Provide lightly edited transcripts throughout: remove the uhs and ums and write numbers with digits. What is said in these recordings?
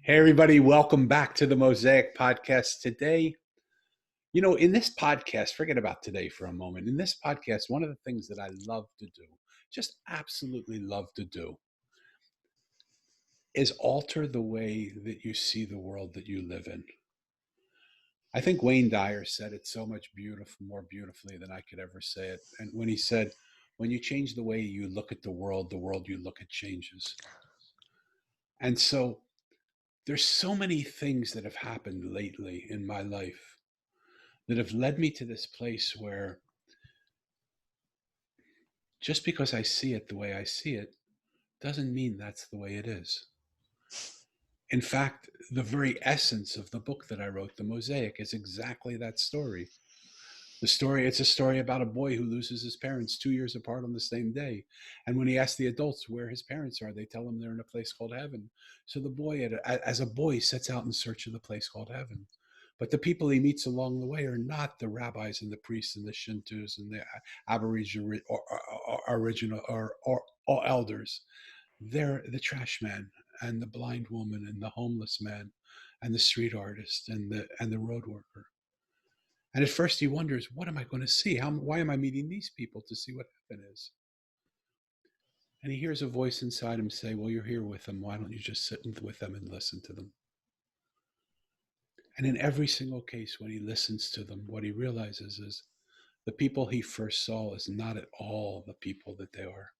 Hey, everybody, welcome back to the Mosaic Podcast. Today, in this podcast, forget about today for a moment. In this podcast, one of the things that I love to do, just absolutely love to do, is alter the way that you see the world that you live in. I think Wayne Dyer said it so much more beautifully than I could ever say it. And when he said, when you change the way you look at the world you look at changes. And so there's so many things that have happened lately in my life that have led me to this place where just because I see it the way I see it doesn't mean that's the way it is. In fact, the very essence of the book that I wrote, The Mosaic, is exactly that story. It's a story about a boy who loses his parents 2 years apart on the same day. And when he asks the adults where his parents are, they tell him they're in a place called heaven. So the boy, as a boy, sets out in search of the place called heaven. But the people he meets along the way are not the rabbis and the priests and the Shintos and the Aboriginal or elders. They're the trash man and the blind woman and the homeless man and the street artist and the road worker. And at first he wonders, what am I going to see? Why am I meeting these people to see what heaven is? And he hears a voice inside him say, well, you're here with them. Why don't you just sit with them and listen to them? And in every single case, when he listens to them, what he realizes is the people he first saw is not at all the people that they are.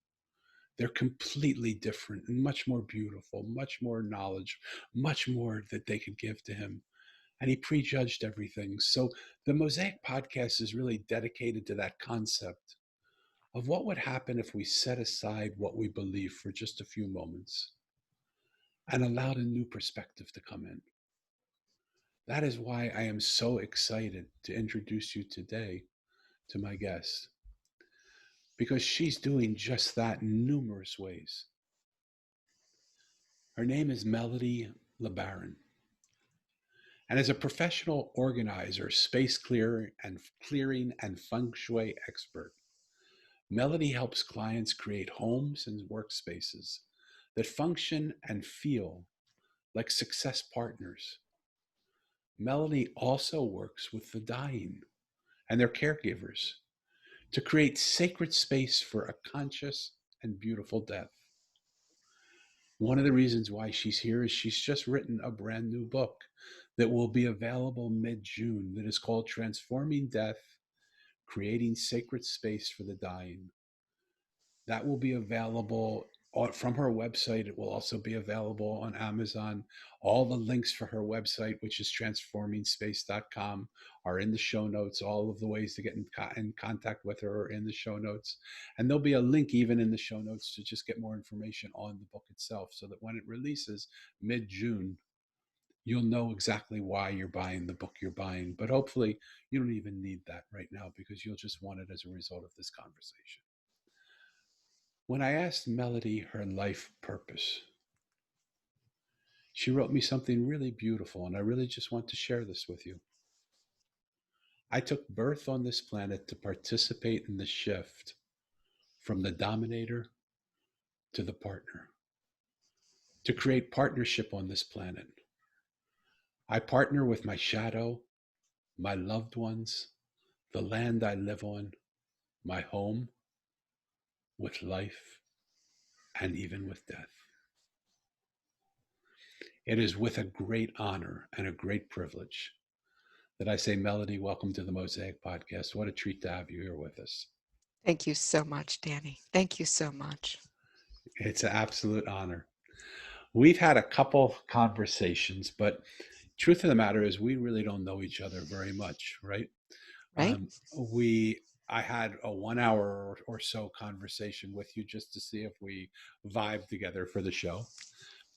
They're completely different and much more beautiful, much more knowledge, much more that they could give to him. And he prejudged everything. So the Mosaic Podcast is really dedicated to that concept of what would happen if we set aside what we believe for just a few moments and allowed a new perspective to come in. That is why I am so excited to introduce you today to my guest, because she's doing just that in numerous ways. Her name is Melody LeBaron. And as a professional organizer, space clearing and feng shui expert, Melody helps clients create homes and workspaces that function and feel like success partners. Melody also works with the dying and their caregivers to create sacred space for a conscious and beautiful death. One of the reasons why she's here is she's just written a brand new book that will be available mid-June that is called Transforming Death, Creating Sacred Space for the Dying. That will be available from her website. It will also be available on Amazon. All the links for her website, which is transformingspace.com, are in the show notes. All of the ways to get in contact with her are in the show notes. And there'll be a link even in the show notes to just get more information on the book itself, so that when it releases mid-June, you'll know exactly why you're buying the book you're buying. But hopefully you don't even need that right now, because you'll just want it as a result of this conversation. When I asked Melody her life purpose, she wrote me something really beautiful, and I really just want to share this with you. I took birth on this planet to participate in the shift from the dominator to the partner, to create partnership on this planet. I partner with my shadow, my loved ones, the land I live on, my home, with life, and even with death. It is with a great honor and a great privilege that I say, Melody, welcome to the Mosaic Podcast. What a treat to have you here with us. Thank you so much, Danny. Thank you so much. It's an absolute honor. We've had a couple conversations, but truth of the matter is we really don't know each other very much, right? Right? Um, we I had a 1 hour or so conversation with you just to see if we vibe together for the show.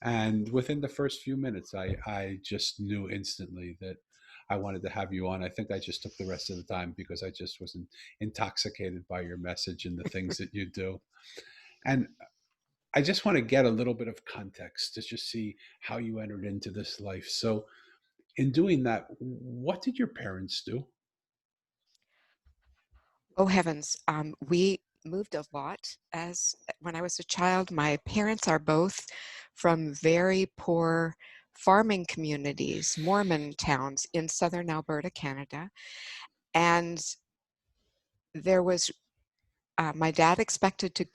And within the first few minutes, I just knew instantly that I wanted to have you on. I think I just took the rest of the time because I just wasn't intoxicated by your message and the things that you do. And I just want to get a little bit of context to just see how you entered into this life. So, in doing that, what did your parents do? Oh heavens, we moved a lot as when I was a child. My parents are both from very poor farming communities, Mormon towns in southern Alberta, Canada. And there was, my dad expected to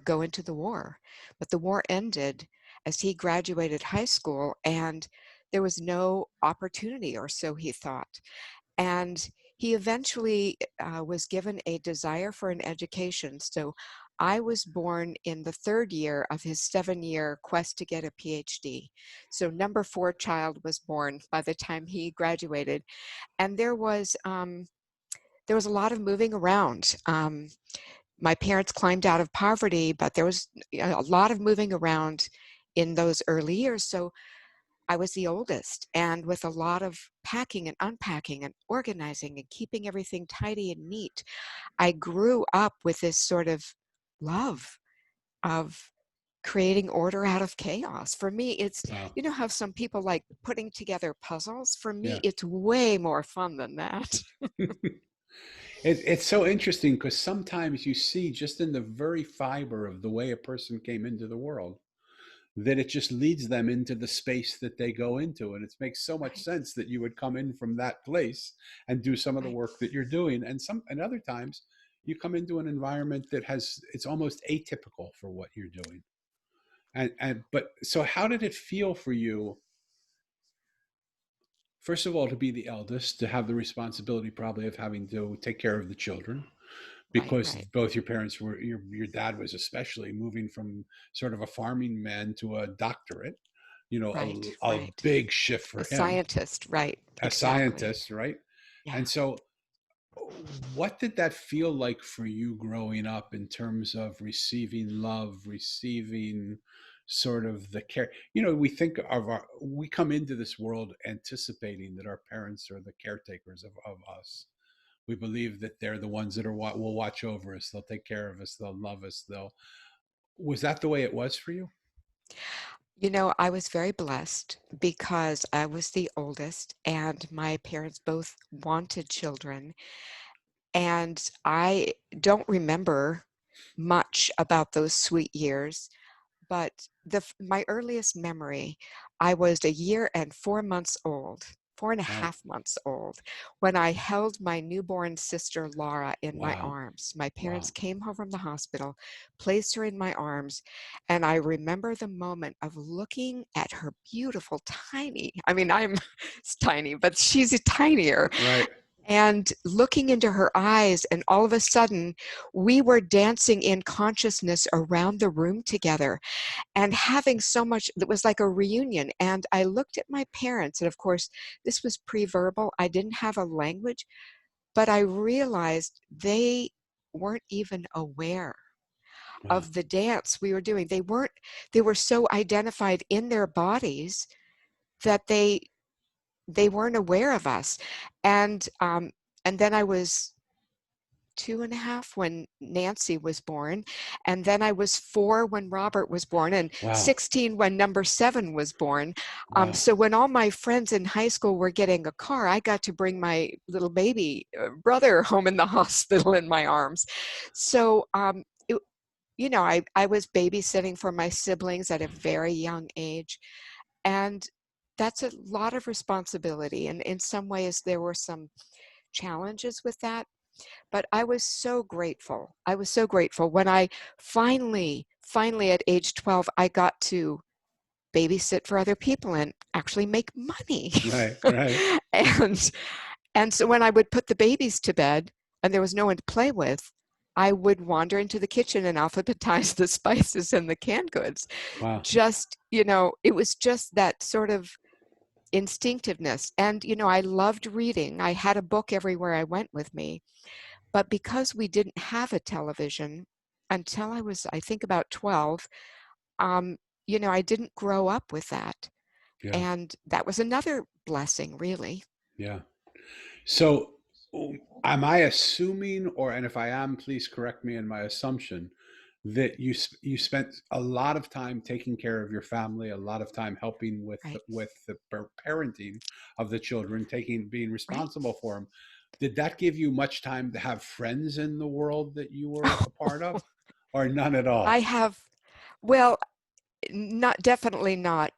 go into the war, but the war ended as he graduated high school, and there was no opportunity, or so he thought. And he eventually was given a desire for an education. So I was born in the third year of his 7-year quest to get a PhD. So number 4 child was born by the time he graduated. And there was a lot of moving around. My parents climbed out of poverty, but there was a lot of moving around in those early years. So I was the oldest, and with a lot of packing and unpacking and organizing and keeping everything tidy and neat, I grew up with this sort of love of creating order out of chaos. For me, it's, Wow. you know how some people like putting together puzzles? For me, Yeah. it's way more fun than that. It's so interesting because sometimes you see just in the very fiber of the way a person came into the world that it just leads them into the space that they go into. And it makes so much Right, sense that you would come in from that place and do some of the right. work that you're doing. And other times you come into an environment that has, it's almost atypical for what you're doing. But so how did it feel for you, first of all, to be the eldest, to have the responsibility probably of having to take care of the children? Right, Because right, both your parents were, your dad was especially moving from sort of a farming man to a doctorate, right, a right. big shift A for him, scientist, right, a exactly. scientist, right? Yeah. And so what did that feel like for you growing up in terms of receiving love, receiving sort of the care? We think of we come into this world anticipating that our parents are the caretakers of us. We believe that they're the ones that will watch over us. They'll take care of us. They'll love us. Was that the way it was for you? You know, I was very blessed because I was the oldest and my parents both wanted children. And I don't remember much about those sweet years, but my earliest memory, I was a year and 4 months old, four and a Wow. half months old, when I held my newborn sister Laura in my Wow. arms. My parents Wow. came home from the hospital, placed her in my arms, and I remember the moment of looking at her beautiful, tiny, I mean, I'm tiny, but she's tinier, Right. and looking into her eyes, and all of a sudden we were dancing in consciousness around the room together and having so much that was like a reunion. And I looked at my parents, and of course this was pre-verbal, I didn't have a language, but I realized they weren't even aware Wow. of the dance we were doing. They were so identified in their bodies that they weren't aware of us. And then I was 2.5 when Nancy was born, and then I was 4 when Robert was born, and Wow. 16 when number 7 was born. Wow. So when all my friends in high school were getting a car, I got to bring my little baby brother home in the hospital in my arms. So I was babysitting for my siblings at a very young age, and that's a lot of responsibility. And in some ways, there were some challenges with that, but I was so grateful. I was so grateful when I finally at age 12, I got to babysit for other people and actually make money. Right. Right. and and so when I would put the babies to bed and there was no one to play with, I would wander into the kitchen and alphabetize the spices and the canned goods. Wow. Just, it was just that sort of instinctiveness. And, I loved reading. I had a book everywhere I went with me. But because we didn't have a television until I was, I think, about 12, um, I didn't grow up with that. Yeah. And that was another blessing, really. Yeah. So, am I assuming, and if I am, please correct me in my assumption, that you spent a lot of time taking care of your family, a lot of time helping Right, with the parenting of the children, being right. responsible for them. Did that give you much time to have friends in the world that you were a part of, or none at I all? have, well, not definitely not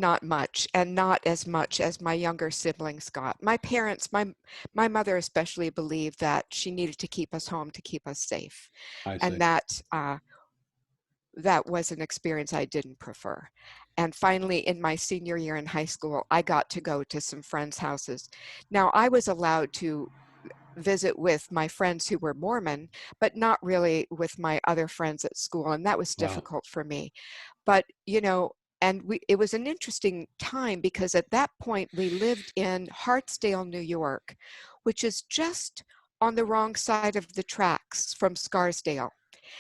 not much, and not as much as my younger siblings got. My parents, my mother especially, believed that she needed to keep us home to keep us safe, I and see. that was an experience I didn't prefer. And finally, in my senior year in high school, I got to go to some friends' houses. Now, I was allowed to visit with my friends who were Mormon, but not really with my other friends at school, and that was Wow. difficult for me. But, and it was an interesting time because at that point we lived in Hartsdale, New York, which is just on the wrong side of the tracks from Scarsdale.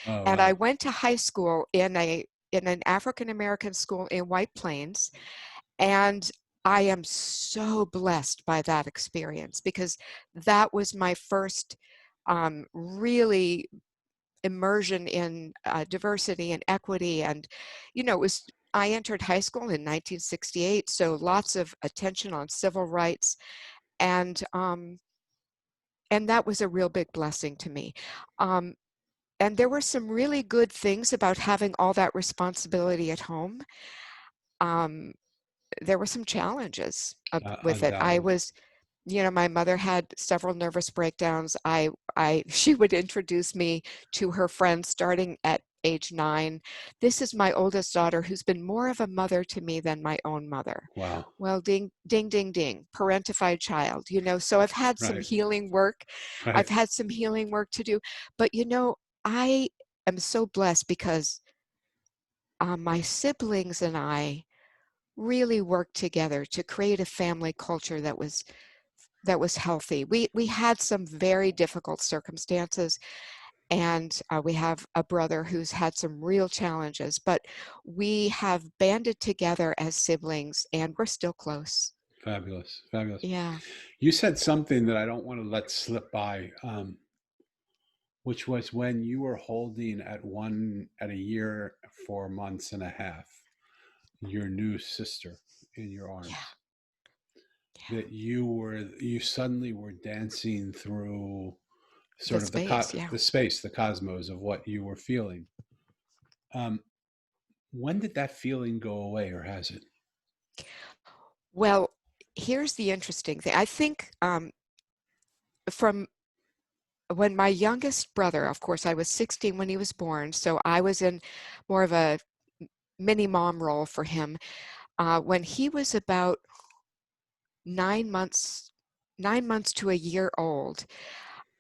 Oh, And I wow. went to high school in an African American school in White Plains, and I am so blessed by that experience because that was my first really immersion in diversity and equity. And, I entered high school in 1968, so lots of attention on civil rights. And that was a real big blessing to me. Um, and there were some really good things about having all that responsibility at home. Um, there were some challenges with it. Undoubtedly. My mother had several nervous breakdowns. She would introduce me to her friends starting at age 9. This is my oldest daughter who's been more of a mother to me than my own mother. Wow. Well, ding, ding, ding, ding, parentified child, so I've had some Right. healing work. Right. I've had some healing work to do, but I am so blessed because my siblings and I really worked together to create a family culture that was healthy. We had some very difficult circumstances, and we have a brother who's had some real challenges, but we have banded together as siblings, and we're still close. Fabulous. Fabulous. Yeah, You said something that I don't want to let slip by, which was when you were holding at a year, 4 months and a half, your new sister in your yeah, arms, yeah. that you suddenly were dancing through The sort of space, yeah. the space, the cosmos of what you were feeling. Um, when did that feeling go away, or has it? Well, here's the interesting thing. I think from when my youngest brother, of course, I was 16 when he was born, so I was in more of a mini mom role for him. When he was about 9 months, 9 months to a year old,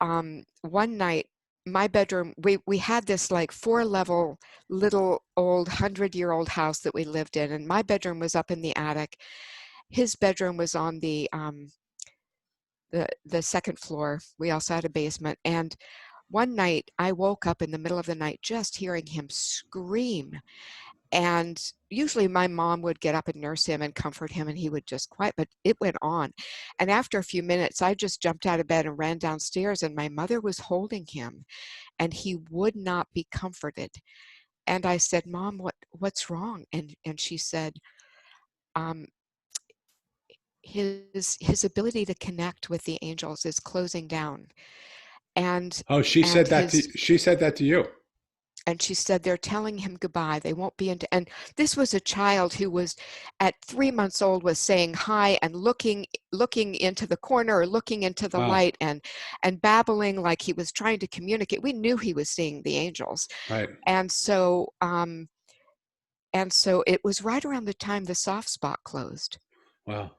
one night, my bedroom, we had this like 4-level little old 100-year-old house that we lived in, and my bedroom was up in the attic. His bedroom was on the second floor. We also had a basement. And one night I woke up in the middle of the night just hearing him scream. And usually my mom would get up and nurse him and comfort him, and he would just quiet, but it went on. And after a few minutes, I just jumped out of bed and ran downstairs, and my mother was holding him, and he would not be comforted. And I said, "Mom, what's wrong?" And she said, um, his ability to connect with the angels is closing down. And Oh, and his she said that to you. and she said they're telling him goodbye, they won't be into. And this was a child who was at 3 months old, was saying hi and looking into the corner or looking into the Wow. light, and babbling like he was trying to communicate. We knew he was seeing the angels. Right. And so it was right around the time the soft spot closed. Wow.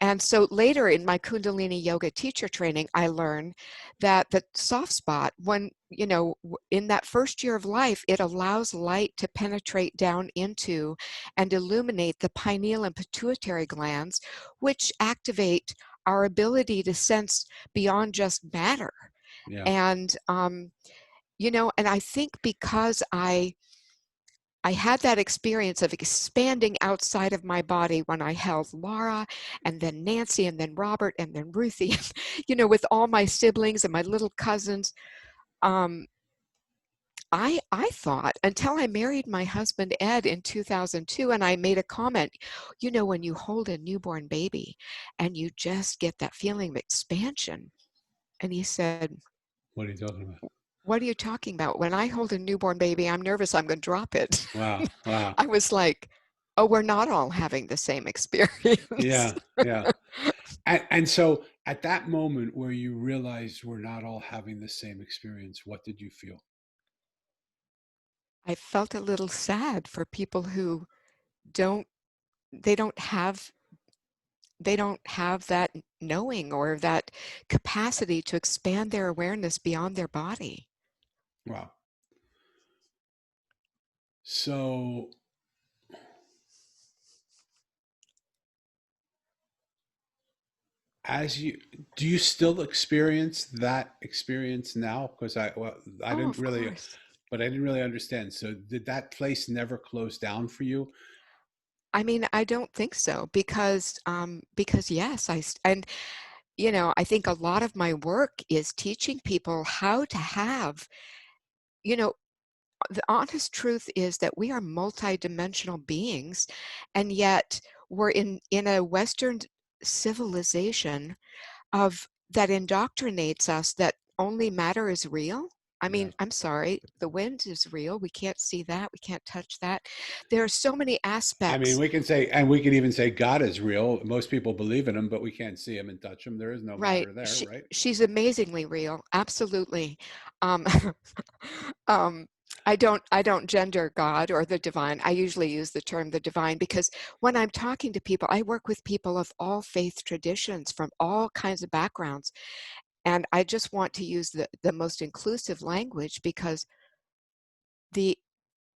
And so later in my Kundalini yoga teacher training, I learned that the soft spot, when, in that first year of life, it allows light to penetrate down into and illuminate the pineal and pituitary glands, which activate our ability to sense beyond just matter. Yeah. And I think because I had that experience of expanding outside of my body when I held Laura, and then Nancy, and then Robert, and then Ruthie, with all my siblings and my little cousins. Um, I thought, until I married my husband Ed in 2002, and I made a comment, when you hold a newborn baby and you just get that feeling of expansion. And he said, What are you talking about? "What are you talking about? When I hold a newborn baby, I'm nervous I'm going to drop it." Wow. Wow. I was like, Oh, we're not all having the same experience. Yeah, yeah. And so at that moment where you realized we're not all having the same experience, what did you feel? I felt a little sad for people who don't they don't have they don't have that knowing or that capacity to expand their awareness beyond their body. Wow. So as you do you still experience that experience now? Because I Oh, didn't of really, course. but I didn't really understand. So did that place never close down for you? I mean, I don't think so because yes, and you know, I think a lot of my work is teaching people how to have, you know, the honest truth is that we are multidimensional beings, and yet we're in a Western civilization of that indoctrinates us that only matter is real. I Yeah. mean, I'm sorry, the wind is real. We can't see that. We can't touch that. There are so many I mean, aspects. we can say, and we can even say God is real. Most people believe in him, but we can't see him and touch him. There is no Right. matter there, right? She's amazingly real. Absolutely. Um, um, I don't gender God or the divine. I usually use the term the divine because when I'm talking to people, I work with people of all faith traditions from all kinds of backgrounds. And I just want to use the most inclusive language because the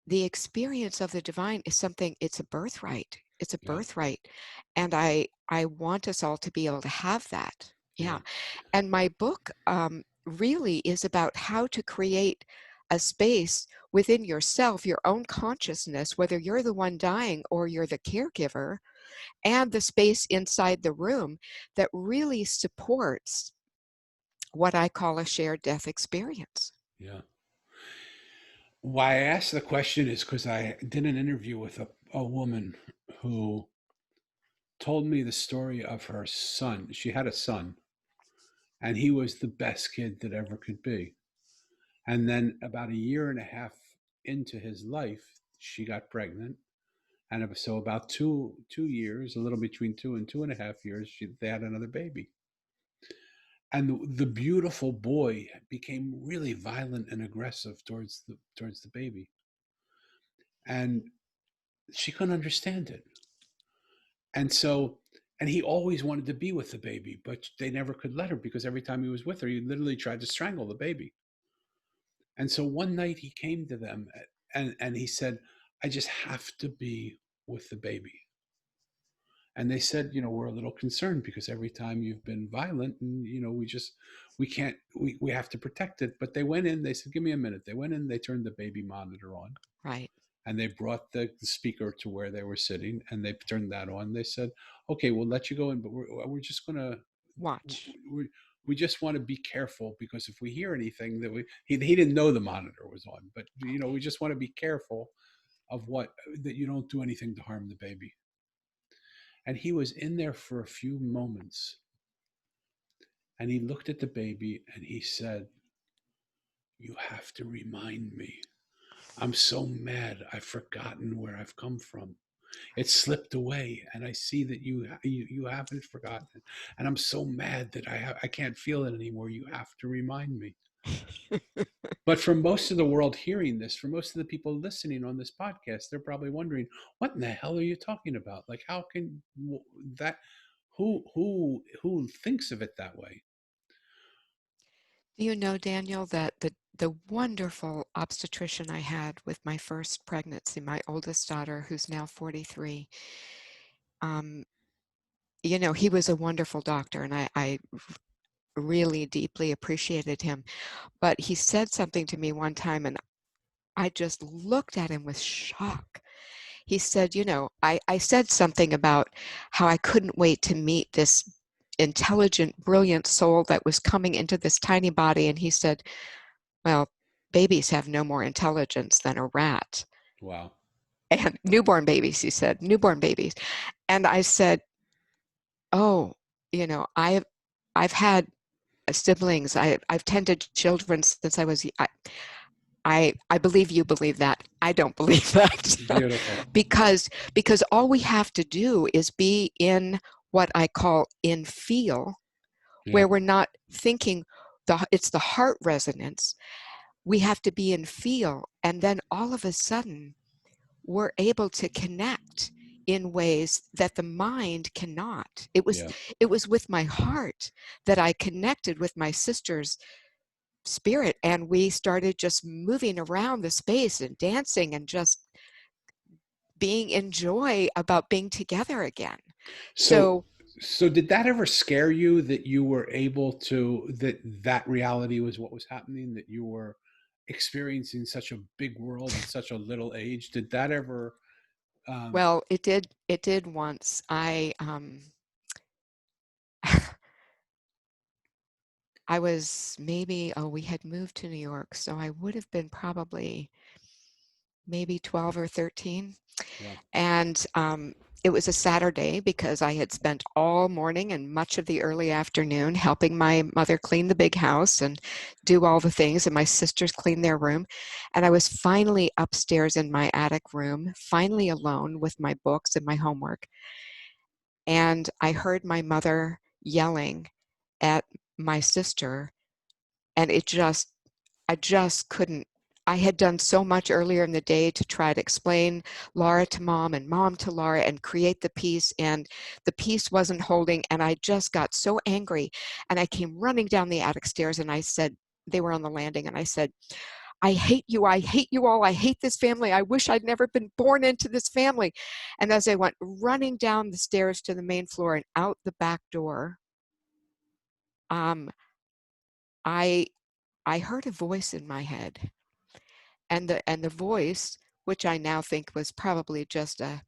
the experience of the divine is something, it's a birthright. It's a Yeah. birthright. And I want us all to be able to have that. Yeah. Yeah. And my book really is about how to create a space within yourself, your own consciousness, whether you're the one dying or you're the caregiver, and the space inside the room that really supports what I call a shared death experience. Yeah. Why I asked the question is because I did an interview with a woman who told me the story of her son. She had a son, and he was the best kid that ever could be. And then about a year and a half into his life, she got pregnant. And so about 2 years, a little between 2 and 2.5 years, they had another baby. And the beautiful boy became really violent and aggressive towards the baby, and she couldn't understand it. And so, and he always wanted to be with the baby, but they never could let her because every time he was with her, he literally tried to strangle the baby. And so one night he came to them and he said, I just have to be with the baby. And they said, we're a little concerned because every time you've been violent and, we can't, we have to protect it. But they went in, they said, give me a minute. They went in, they turned the baby monitor on Right. and they brought the speaker to where they were sitting and they turned that on. They said, okay, we'll let you go in, but we're just going to, Watch. we just want to be careful because if we hear anything that he didn't know the monitor was on, but we just want to be careful of that you don't do anything to harm the baby. And he was in there for a few moments and he looked at the baby and he said, you have to remind me. I'm so mad. I've forgotten where I've come from. It slipped away, and I see that you haven't forgotten it. And I'm so mad that I can't feel it anymore. You have to remind me. But for most of the world hearing this, for most of the people listening on this podcast, they're probably wondering, what in the hell are you talking about? Like, how can that? Who thinks of it that way? Do you know, Daniel, that the wonderful obstetrician I had with my first pregnancy, my oldest daughter, who's now 43, um, you know, he was a wonderful doctor, and I really deeply appreciated him. But he said something to me one time, and I just looked at him with shock. He said, you know, I said something about how I couldn't wait to meet this intelligent, brilliant soul that was coming into this tiny body. And he said, well, babies have no more intelligence than a rat. Wow. And newborn babies, he said, newborn babies. And I said, oh, you know, I've had siblings. I've tended children since I was I believe you believe that. I don't believe that. Beautiful. because all we have to do is be in what I call in feel, Yeah, where we're not thinking. It's the heart resonance. We have to be in feel, and then all of a sudden we're able to connect in ways that the mind cannot. yeah. It was with my heart that I connected with my sister's spirit, and we started just moving around the space and dancing and just being in joy about being together again. So, So, so did that ever scare you that you were able to, that reality was what was happening, that you were experiencing such a big world at such a little age? Did that ever, um, well, it did once. I was maybe, oh, we had moved to New York, so I would have been probably maybe 12 or 13. well, And it was a Saturday because I had spent all morning and much of the early afternoon helping my mother clean the big house and do all the things, and my sisters clean their room. And I was finally upstairs in my attic room, finally alone with my books and my homework. And I heard my mother yelling at my sister, and I just couldn't. I had done so much earlier in the day to try to explain Laura to mom and mom to Laura and create the peace, and the peace wasn't holding, and I just got so angry. And I came running down the attic stairs, and I said, they were on the landing, and I said, I hate you. I hate you all. I hate this family. I wish I'd never been born into this family. And as I went running down the stairs to the main floor and out the back door, um, I I heard a voice in my head, and the voice, which I now think was probably just a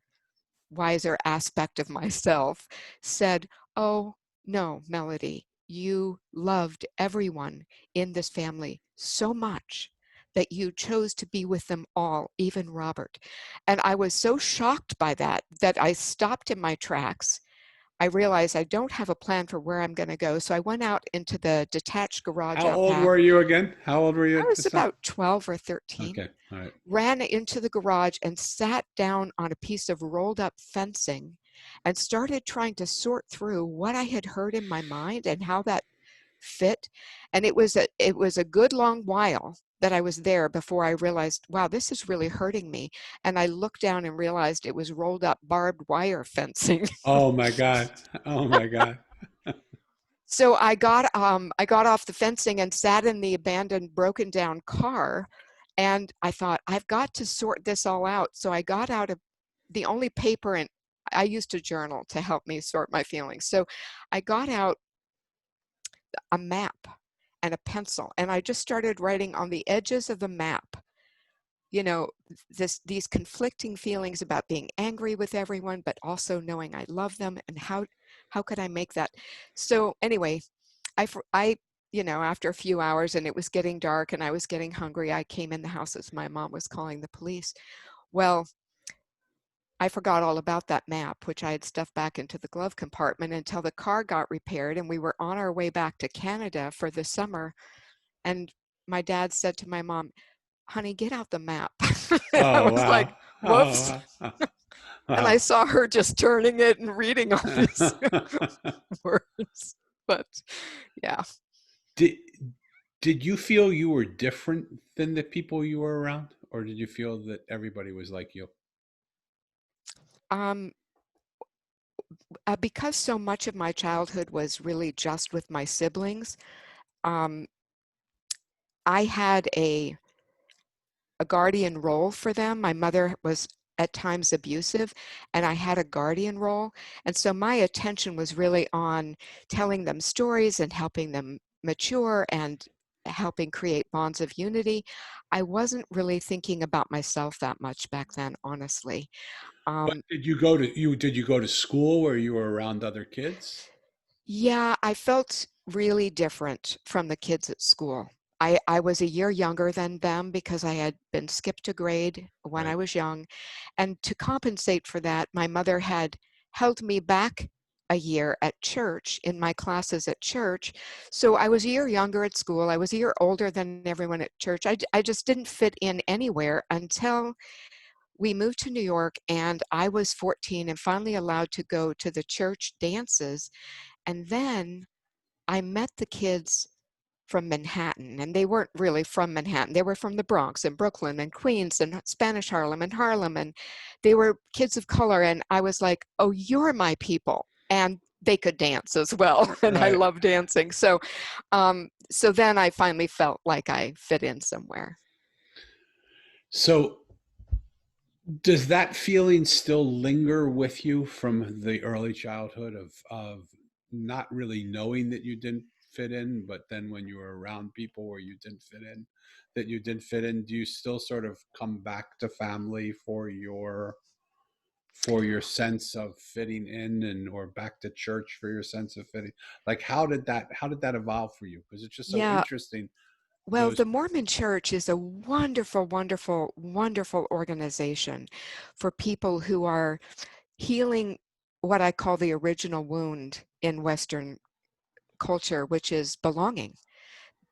wiser aspect of myself, said, "Oh, no, Melody, you loved everyone in this family so much that you chose to be with them all, even Robert." And I was so shocked by that that I stopped in my tracks. I realized I don't have a plan for where I'm going to go. So I went out into the detached garage how out old back. were you again? How old were you I at was this time? about 12 or 13, Okay, all right. ran into the garage and sat down on a piece of rolled up fencing and started trying to sort through what I had heard in my mind and how that fit. And it was a good long while that I was there before I realized, wow, this is really hurting me. And I looked down and realized it was rolled up barbed wire fencing. Oh my God. Oh my God. So I got off the fencing and sat in the abandoned, broken down car, and I thought, I've got to sort this all out. So I got out of the only paper, and I used a journal to help me sort my feelings. So I got out a map and a pencil, and I just started writing on the edges of the map, you know, these conflicting feelings about being angry with everyone, but also knowing I love them, and how could I make that? So anyway, I, after a few hours and it was getting dark and I was getting hungry, I came in the house as my mom was calling the police. Well, I forgot all about that map, which I had stuffed back into the glove compartment until the car got repaired and we were on our way back to Canada for the summer. And my dad said to my mom, honey, get out the map. And I Oh was like, wow. whoops. Oh wow. And I Wow. saw her just turning it and reading all these words. But yeah. Did did you feel you were different than the people you were around, or did you feel that everybody was like you? Um, because so much of my childhood was really just with my siblings, um, I had a guardian role for them. My mother was at times abusive, and I had a guardian role. And so my attention was really on telling them stories and helping them mature and helping create bonds of unity. I wasn't really thinking about myself that much back then, honestly. But Um, did you go to school where you were around other kids? Yeah, I felt really different from the kids at school. I was a year younger than them because I had been skipped a grade when I Right. was young. And to compensate for that, my mother had held me back a year at church, in my classes at church. So I was a year younger at school. I was a year older than everyone at church. I just didn't fit in anywhere until we moved to New York, and I was 14 and finally allowed to go to the church dances. And then I met the kids from Manhattan, and they weren't really from Manhattan. They were from the Bronx and Brooklyn and Queens and Spanish Harlem, and they were kids of color. And I was like, oh, you're my people. And they could dance as well. And I Right. love dancing. So then I finally felt like I fit in somewhere. So does that feeling still linger with you from the early childhood of not really knowing that you didn't fit in, but then when you were around people where you didn't fit in, that you didn't fit in, do you still sort of come back to family for your sense of fitting in, and or back to church for your sense of fitting? Like how did that evolve for you? Because it's just so Yeah, interesting. well, Those the Mormon Church is a wonderful, wonderful, wonderful organization for people who are healing what I call the original wound in Western culture, which is belonging.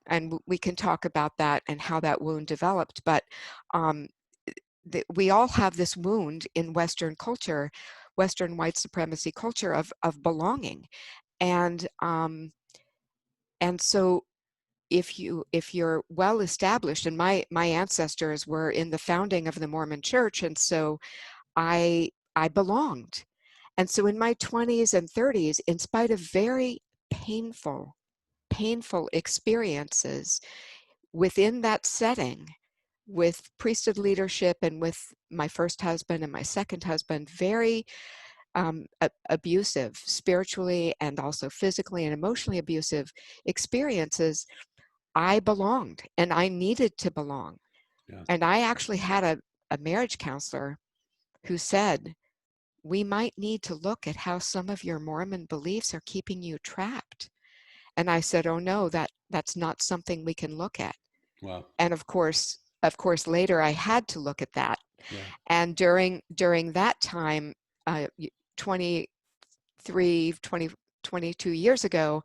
And we can talk about that and how that wound developed. But um, we all have this wound in Western culture, Western white supremacy culture of belonging. And and so if you're well established, and my ancestors were in the founding of the Mormon Church, and so I belonged. And so in my 20s and 30s, in spite of very painful experiences within that setting, with priesthood leadership and with my first husband and my second husband, very abusive, spiritually and also physically and emotionally abusive experiences, I belonged and I needed to belong. yeah. And I actually had a marriage counselor who said, we might need to look at how some of your Mormon beliefs are keeping you trapped. And I said, oh no, that's not something we can look at. Well, And of course, later I had to look at that. yeah. And during that time, 23, 20, 22 years ago,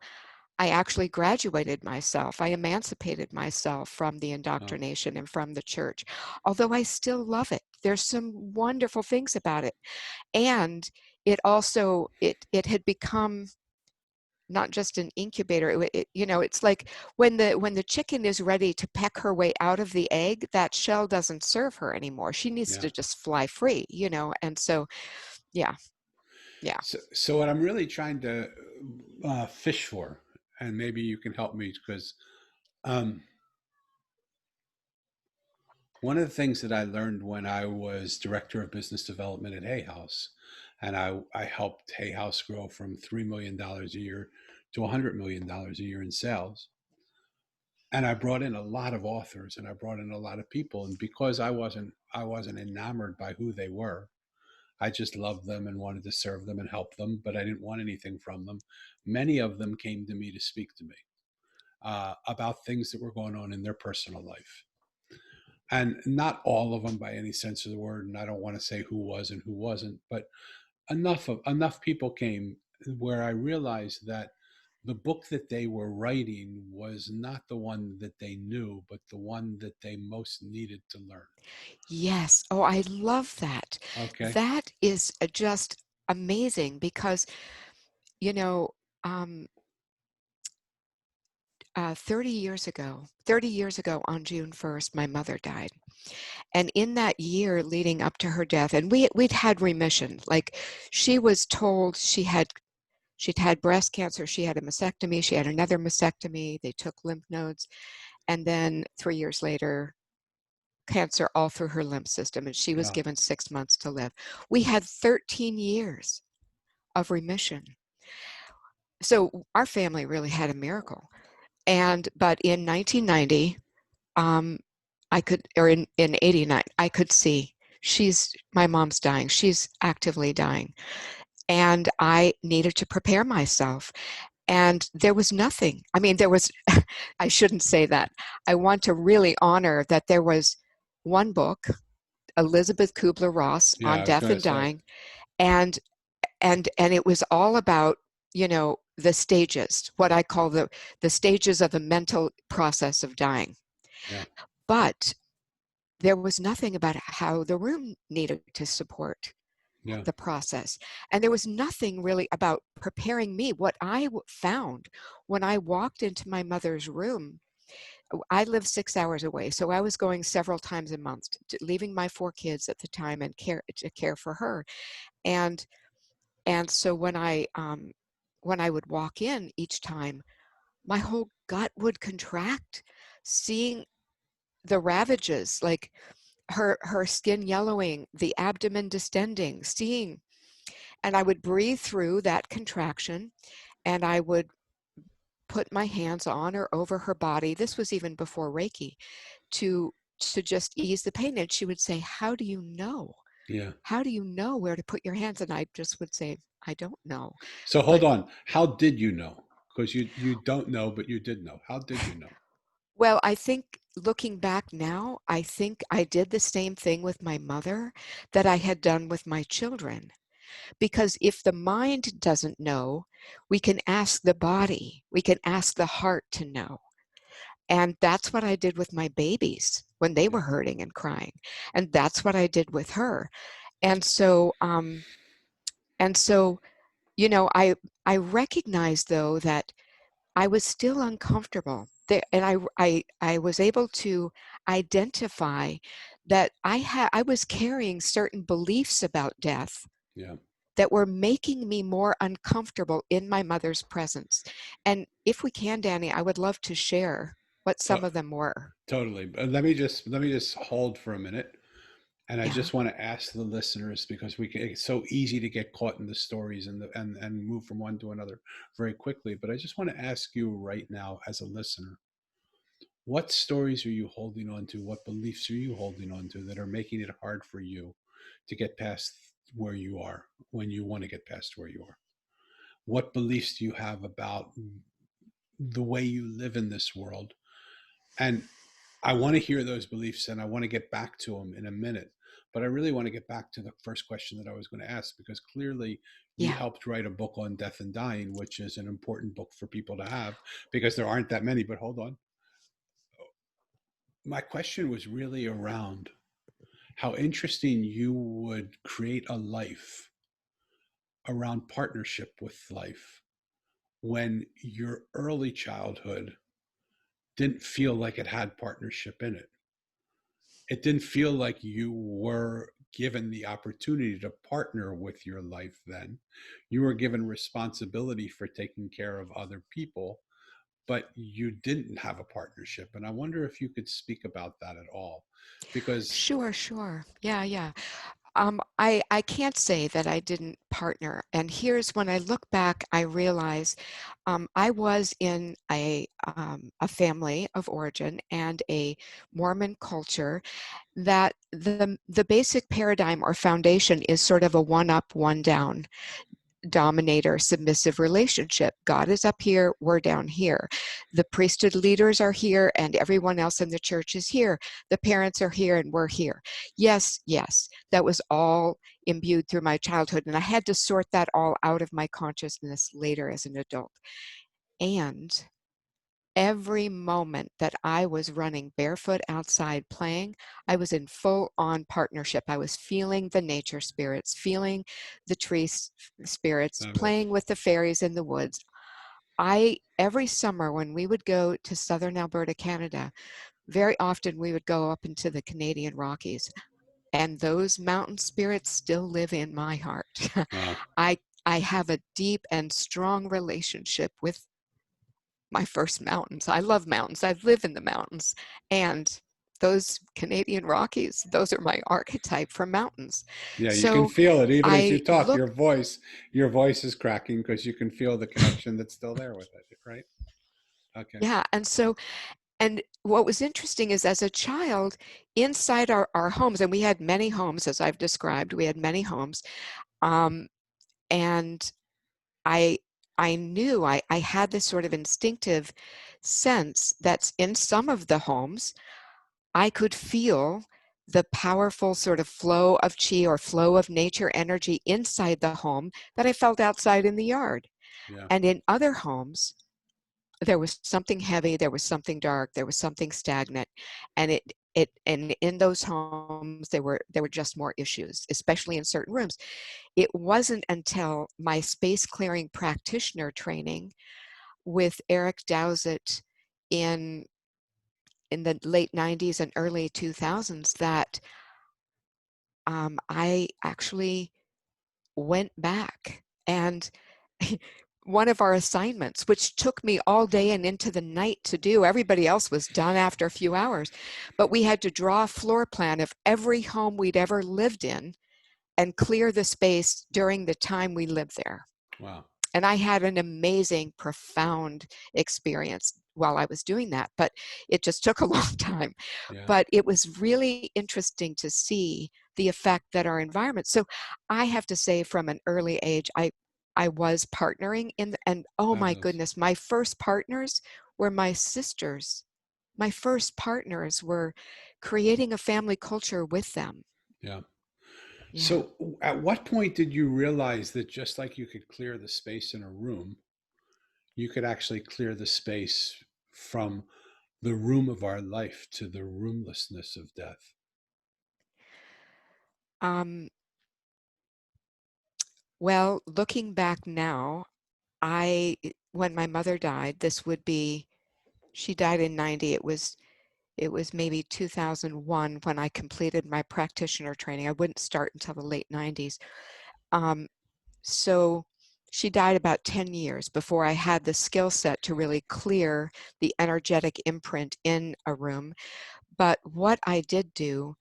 I actually graduated myself. I emancipated myself from the Oh, indoctrination and from the church, although I still love it. There's some wonderful things about it. And it had become not just an incubator. It's like when the chicken is ready to peck her way out of the egg, that shell doesn't serve her anymore. She needs yeah. to just fly free. And so, yeah, yeah. So what I'm really trying to fish for, and maybe you can help me, because um, one of the things that I learned when I was director of business development at Hay House, and I helped Hay House grow from $3 million a year to $100 million a year in sales. And I brought in a lot of authors, and I brought in a lot of people. And because I wasn't enamored by who they were, I just loved them and wanted to serve them and help them, but I didn't want anything from them. Many of them came to me to speak to me about things that were going on in their personal life. And not all of them by any sense of the word. And I don't want to say who was and who wasn't, but enough people came where I realized that the book that they were writing was not the one that they knew, but the one that they most needed to learn. Yes. Oh, I love that. Okay. That is just amazing because, you know, um, 30 years ago on June 1st, my mother died. And in that year leading up to her death, and we'd had remission. Like, she was told she'd had breast cancer, she had a mastectomy, she had another mastectomy, they took lymph nodes, and then 3 years later, cancer all through her lymph system, and she was Yeah. given 6 months to live. We had 13 years of remission. So our family really had a miracle. But in 1990, um, in 89, I could see my mom's dying. She's actively dying. And I needed to prepare myself. And there was nothing. I mean, I shouldn't say that. I want to really honor that there was one book, Elizabeth Yeah. Kubler-Ross, Yeah. on I was death going to and say, dying. And it was all about the stages, what I call the stages of the mental process of dying. Yeah. But there was nothing about how the room needed to support Yeah. the process. And there was nothing really about preparing me. What I found when I walked into my mother's room, I lived 6 hours away, so I was going several times a month, leaving my 4 kids at the time and care for her. And so when I would walk in each time, my whole gut would contract, seeing the ravages, like her skin yellowing, the abdomen distending, seeing, and I would breathe through that contraction, and I would put my hands on or over her body. This was even before Reiki, to just ease the pain. And she would say, "How do you know? Yeah. How do you know where to put your hands?" And I just would say, "I don't know." So hold But on. How did you know? Because you don't know, but you did know. How did you know? well, I think looking back now, I think I did the same thing with my mother that I had done with my children. Because if the mind doesn't know, we can ask the body, we can ask the heart to know. And that's what I did with my babies when they Yeah. were hurting and crying. And that's what I did with her. And so, and so, I recognized though that I was still uncomfortable there, and I was able to identify that I was carrying certain beliefs about death Yeah. that were making me more uncomfortable in my mother's presence. And if we can, Danny, I would love to share what some To- of them were. totally. But let me just hold for a minute. And I Yeah, just want to ask the listeners, because it's so easy to get caught in the stories and move from one to another very quickly. But I just want to ask you right now, as a listener, what stories are you holding on to? What beliefs are you holding on to that are making it hard for you to get past where you are when you want to get past where you are? What beliefs do you have about the way you live in this world? And I want to hear those beliefs and I want to get back to them in a minute. But I really want to get back to the first question that I was going to ask, because clearly you yeah, helped write a book on death and dying, which is an important book for people to have because there aren't that many. But hold on. My question was really around how interesting you would create a life around partnership with life when your early childhood didn't feel like it had partnership in it. It didn't feel like you were given the opportunity to partner with your life then. You were given responsibility for taking care of other people, but you didn't have a partnership. And I wonder if you could speak about that at all. Because, sure, sure. Yeah, yeah. I can't say that I didn't partner. And here's when I look back, I realize I was in a family of origin and a Mormon culture that the basic paradigm or foundation is sort of a one up, one down dominator submissive relationship. God is up here, we're down here. The priesthood leaders are here, and everyone else in the church is here. The parents are here, and we're here. Yes, yes, that was all imbued through my childhood, and I had to sort that all out of my consciousness later as an adult. And every moment that I was running barefoot outside playing, I was in full on partnership. I was feeling the nature spirits, feeling the spirits, fabulous. playing with the fairies in the woods. Every summer when we would go to southern Alberta, Canada, very often we would go up into the Canadian Rockies, and those mountain spirits still live in my heart. Wow. I I have a deep and strong relationship with my first mountains. I love mountains. I live in the mountains. And those Canadian Rockies, those are my archetype for mountains. Yeah, you can So feel it even as you I talk. look, Your voice is cracking because you can feel the connection that's still there with it, right? Okay. yeah. And what was interesting is as a child, inside our homes, and we had many homes, as I've described, we had many homes. Um, and I I knew I had this sort of instinctive sense that in some of the homes, I could feel the powerful sort of flow of chi or flow of nature energy inside the home that I felt outside in the yard. Yeah. And in other homes, there was something heavy, there was something dark, there was something stagnant, and and in those homes there were just more issues, especially in certain rooms. It wasn't until my space clearing practitioner training with Eric Dowsett in the late 90s and early 2000s that I actually went back and one of our assignments, which took me all day and into the night to do, everybody else was done after a few hours, but we had to draw a floor plan of every home we'd ever lived in and clear the space during the time we lived there. Wow. And I had an amazing, profound experience while I was doing that, but it just took a long time. Yeah. But it was really interesting to see the effect that our environment. So I have to say, from an early age, I was partnering and oh my Fabulous. goodness, my first partners were my sisters. My first partners were creating a family culture with them. Yeah. Yeah. So, at what point did you realize that just like you could clear the space in a room, you could actually clear the space from the room of our life to the roomlessness of death? Um, well, looking back now, when my mother died, this would be, she died in 90. It was maybe 2001 when I completed my practitioner training. I wouldn't start until the late 90s. Um, so she died about 10 years before I had the skill set to really clear the energetic imprint in a room. But what I did do,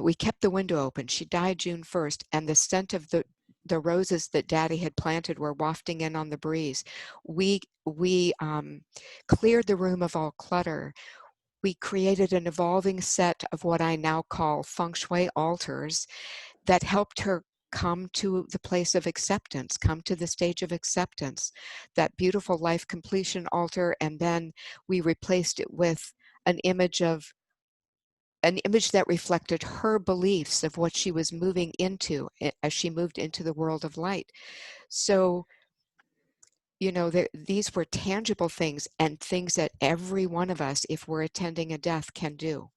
we kept the window open. She died June 1st, and the scent of the roses that Daddy had planted were wafting in on the breeze. We cleared the room of all clutter. We created an evolving set of what I now call feng shui altars that helped her come to the place of acceptance, come to the stage of acceptance, that beautiful life completion altar. And then we replaced it with an image of an image that reflected her beliefs of what she was moving into as she moved into the world of light. So, these were tangible things and things that every one of us, if we're attending a death, can do.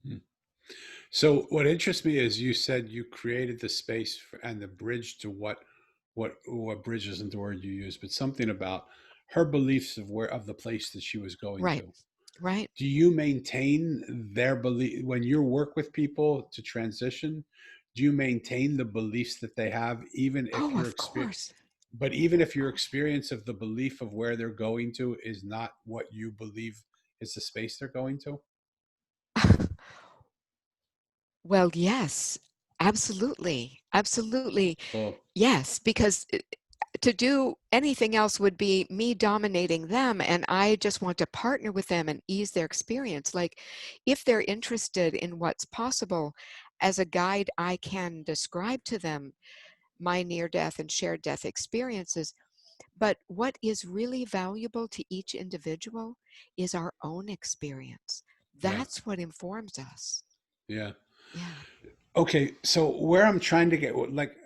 Hmm. So, what interests me is you said you created the space and the bridge to what bridge isn't the word you use, but something about her beliefs of the place that she was going Right, to. right. Do you maintain their belief when you work with people to transition? Do you maintain the beliefs that they have, even if Oh, your of experience, course. but even if your Oh. experience of the belief of where they're going to is not what you believe is the space they're going to? Well, yes, absolutely. Absolutely. Cool. Yes, because to do anything else would be me dominating them, and I just want to partner with them and ease their experience. Like, if they're interested in what's possible, as a guide, I can describe to them my near death and shared death experiences. But what is really valuable to each individual is our own experience. Yeah. That's what informs us. Yeah. Yeah. Okay. So where I'm trying to get, like,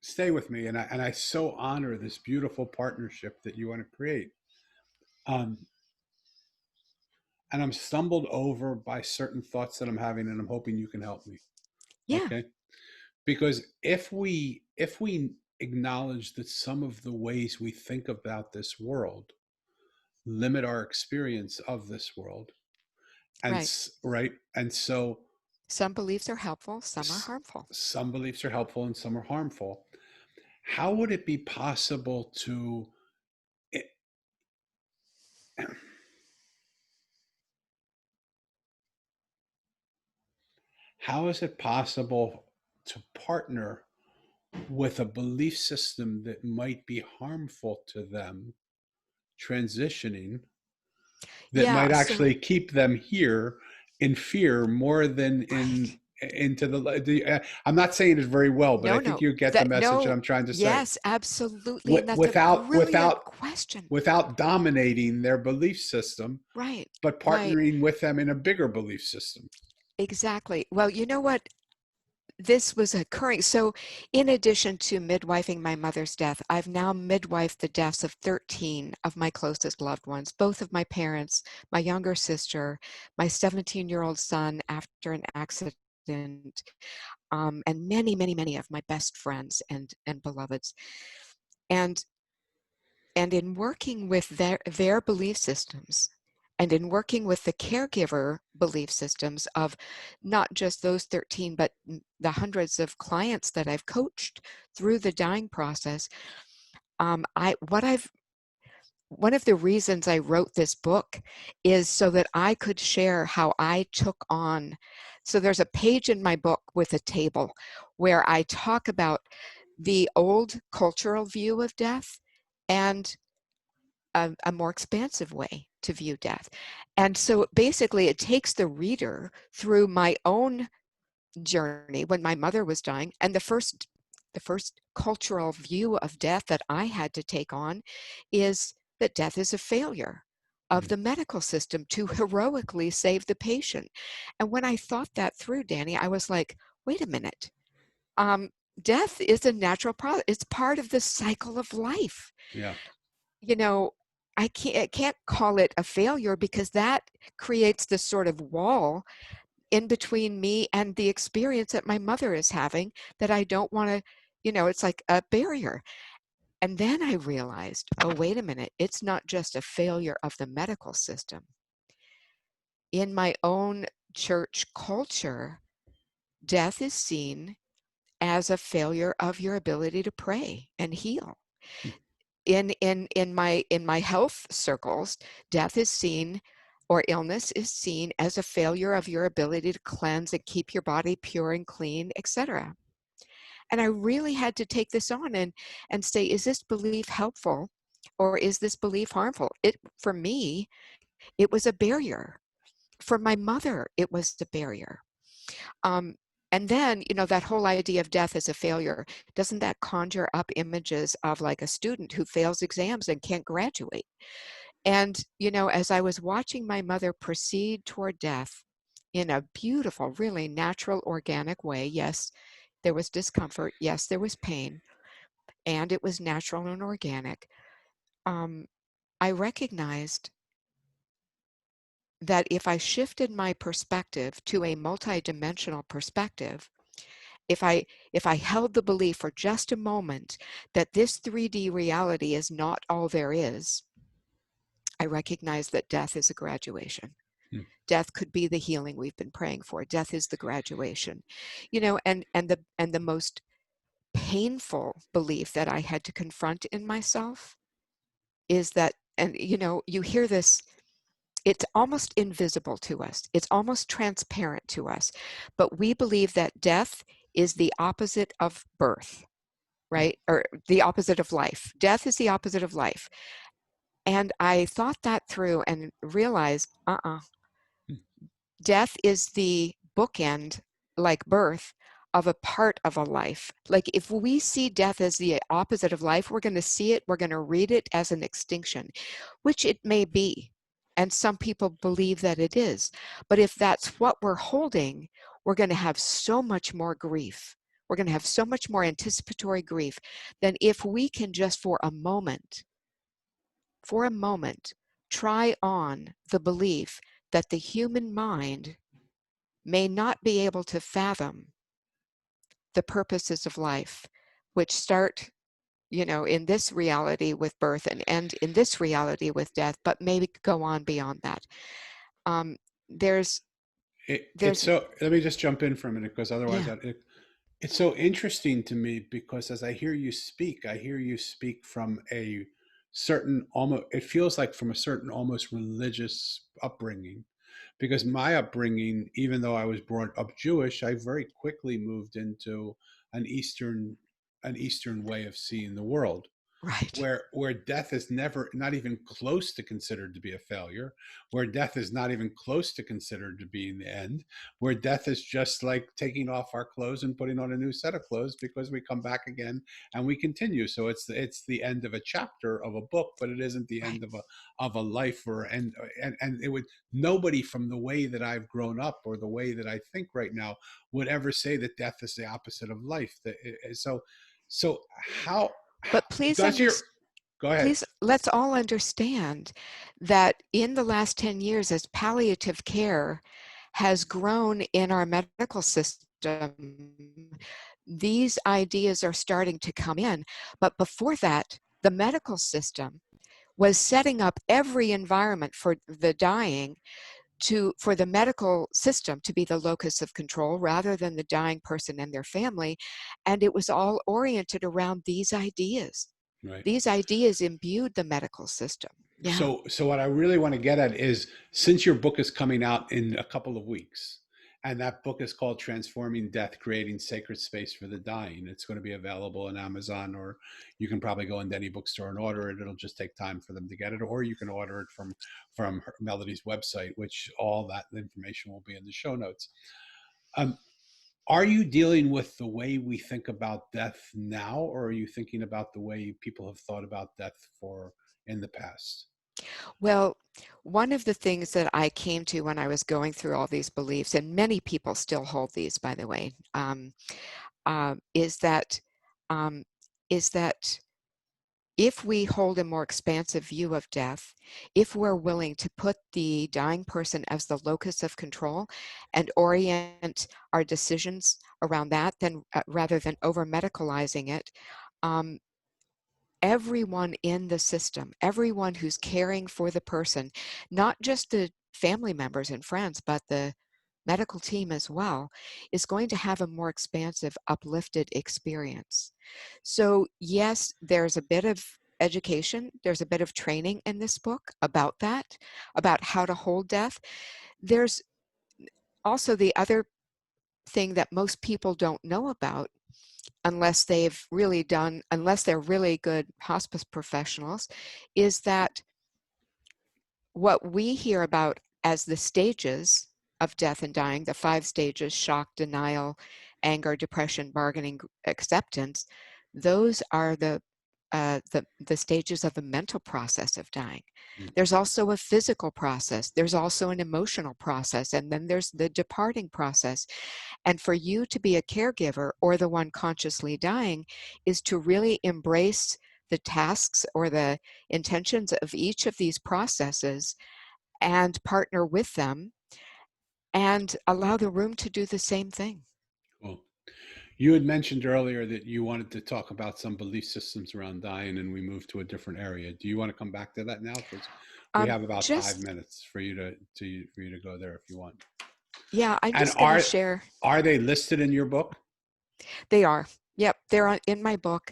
stay with me, and I so honor this beautiful partnership that you want to create. Um, and I'm stumbled over by certain thoughts that I'm having, and I'm hoping you can help me. Yeah. Okay. Because if we acknowledge that some of the ways we think about this world limit our experience of this world, and Right. right, and so Some beliefs are helpful, some are harmful. some beliefs are helpful and some are harmful. How would it be possible to how is it possible to partner with a belief system that might be harmful to them transitioning, that Yeah, might so actually keep them here in fear more than right. into I'm not saying it very well, but I No, think no. you get the That message that no. I'm trying to say. Yes, absolutely, and that's a Without brilliant question. without dominating their belief system, Right. but Right. partnering with them in a bigger belief system. Exactly. Well, you know what? this was occurring. So, in addition to midwifing my mother's death, I've now midwifed the deaths of 13 of my closest loved ones, both of my parents, my younger sister, my 17-year-old son after an accident, and many, many, many of my best friends and beloveds. And and in working with their belief systems, and in working with the caregiver belief systems of not just those 13, but the hundreds of clients that I've coached through the dying process, one of the reasons I wrote this book is so that I could share how I took on. So there's a page in my book with a table where I talk about the old cultural view of death and a more expansive way to view death. And so basically it takes the reader through my own journey when my mother was dying, and the first cultural view of death that I had to take on is that death is a failure of Mm. the medical system to heroically save the patient. And when I thought that through, Danny, I was like, wait a minute. Um, Death is a natural process. It's part of the cycle of life. Yeah. You know, I can't call it a failure because that creates this sort of wall in between me and the experience that my mother is having that I don't want to, it's like a barrier. And then I realized, oh, wait a minute, it's not just a failure of the medical system. In my own church culture, death is seen as a failure of your ability to pray and heal. Mm. In my health circles, death is seen, or illness is seen, as a failure of your ability to cleanse and keep your body pure and clean, etc. And I really had to take this on and say, is this belief helpful or is this belief harmful? For me, it was a barrier. For my mother, it was a barrier. Um, and then, that whole idea of death as a failure, doesn't that conjure up images of like a student who fails exams and can't graduate? And, as I was watching my mother proceed toward death in a beautiful, really natural, organic way, yes, there was discomfort, yes, there was pain, and it was natural and organic. Um, I recognized that if I shifted my perspective to a multidimensional perspective, if I held the belief for just a moment that this 3D reality is not all there is, I recognize that death is a graduation. Mm. Death could be the healing we've been praying for. Death is the graduation. And the most painful belief that I had to confront in myself is that, and you hear this, it's almost invisible to us. It's almost transparent to us. But we believe that death is the opposite of birth, right? Or the opposite of life. Death is the opposite of life. And I thought that through and realized, Mm. death is the bookend, like birth, of a part of a life. Like if we see death as the opposite of life, we're going to see it, we're going to read it as an extinction, which it may be. And some people believe that it is. But if that's what we're holding, we're going to have so much more grief. We're going to have so much more anticipatory grief than if we can just for a moment, try on the belief that the human mind may not be able to fathom the purposes of life, which start, in this reality with birth and end in this reality with death, but maybe go on beyond that. Um, there's, It's there's, so, let me just jump in for a minute because otherwise yeah, it's so interesting to me because as I hear you speak from a certain almost, it feels like from a certain almost religious upbringing. Because my upbringing, even though I was brought up Jewish, I very quickly moved into an Eastern, an Eastern way of seeing the world. Right. where death is never, not even close to considered to be a failure, where death is not even close to considered to be the end, where death is just like taking off our clothes and putting on a new set of clothes because we come back again and we continue. So it's the end of a chapter of a book, but it isn't the Right. end of a life. Or and it would, nobody from the way that I've grown up or the way that I think right now would ever say that death is the opposite of life. So how But please does your, understand. go ahead. Please, let's all understand that in the last 10 years, as palliative care has grown in our medical system, these ideas are starting to come in. But before that, the medical system was setting up every environment for the dying for the medical system to be the locus of control rather than the dying person and their family. And it was all oriented around these ideas. Right. These ideas imbued the medical system. Yeah. So what I really want to get at is, since your book is coming out in a couple of weeks, and that book is called Transforming Death, Creating Sacred Space for the Dying. It's going to be available on Amazon, or you can probably go into any bookstore and order it. It'll just take time for them to get it, or you can order it from Melody's website, which all that information will be in the show notes. Um, are you dealing with the way we think about death now, or are you thinking about the way people have thought about death for in the past? Well, one of the things that I came to when I was going through all these beliefs, and many people still hold these, by the way, uh, is that um, is that if we hold a more expansive view of death, if we're willing to put the dying person as the locus of control and orient our decisions around that, then rather than over medicalizing it, um, everyone in the system, everyone who's caring for the person, not just the family members and friends, but the medical team as well, is going to have a more expansive, uplifted experience. So, yes, there's a bit of education, there's a bit of training in this book about that, about how to hold death. There's also the other thing that most people don't know about unless they're really good hospice professionals, is that what we hear about as the stages of death and dying, the 5 stages: shock, denial, anger, depression, bargaining, acceptance, those are the stages of the mental process of dying. Mm. There's also a physical process, there's also an emotional process, and then there's the departing process. And for you to be a caregiver or the one consciously dying is to really embrace the tasks or the intentions of each of these processes and partner with them and allow the room to do the same thing. Cool. You had mentioned earlier that you wanted to talk about some belief systems around dying, and we moved to a different area. Do you want to come back to that now? Because we have about five Just, minutes for you to go there if you want. yeah, I'm And just going to share. are they listed in your book? They are. Yep, they're in my book.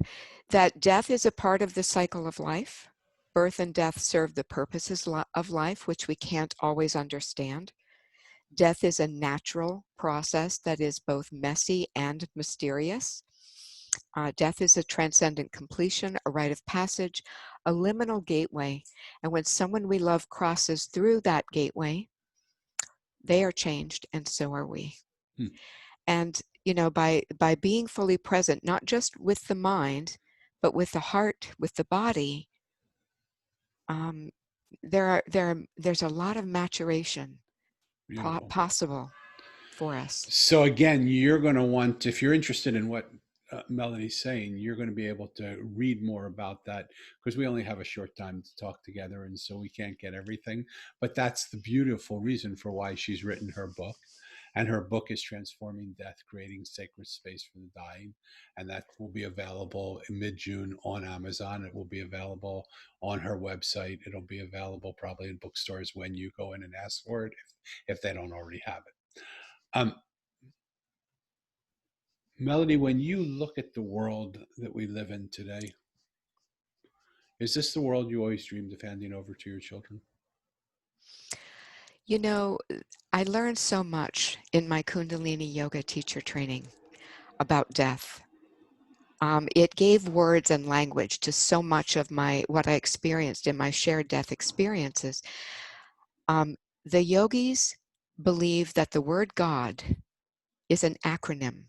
That death is a part of the cycle of life. Birth and death serve the purposes of life, which we can't always understand. Death is a natural process that is both messy and mysterious. Death is a transcendent completion, a rite of passage, a liminal gateway. And when someone we love crosses through that gateway, they are changed, and so are we. Hmm. And by being fully present, not just with the mind, but with the heart, with the body, um, there's a lot of maturation Beautiful. possible for us. So again, you're going to want, if you're interested in what Melanie's saying, you're going to be able to read more about that, because we only have a short time to talk together, and so we can't get everything. But that's the beautiful reason for why she's written her book. And her book is Transforming Death, Creating Sacred Space for the Dying. And that will be available in mid-June on Amazon. It will be available on her website. It'll be available probably in bookstores when you go in and ask for it, if they don't already have it. Melody, when you look at the world that we live in today, is this the world you always dreamed of handing over to your children? You know, I learned so much in my Kundalini yoga teacher training about death. It gave words and language to so much of what I experienced in my shared death experiences. Um, the yogis believe that the word God is an acronym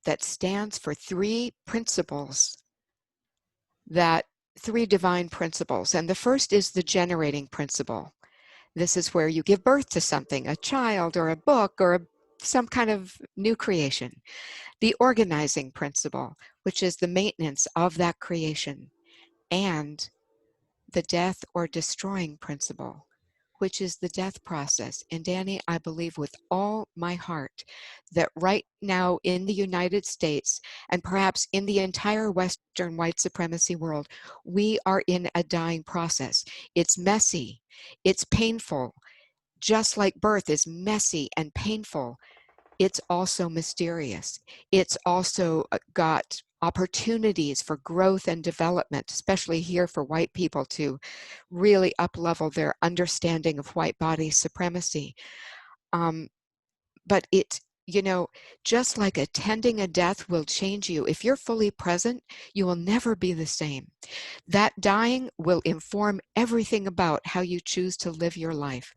that stands for three principles, that three divine principles. And the first is the generating principle. This is where you give birth to something, a child or a book or some kind of new creation. The organizing principle, which is the maintenance of that creation, and the death or destroying principle, which is the death process. And Danny, I believe with all my heart that right now in the United States, and perhaps in the entire Western white supremacy world, we are in a dying process. It's messy, it's painful, just like birth is messy and painful. It's also mysterious. It's also got opportunities for growth and development, especially here for white people to really up-level their understanding of white body supremacy. But it, just like attending a death will change you, if you're fully present, you will never be the same. That dying will inform everything about how you choose to live your life.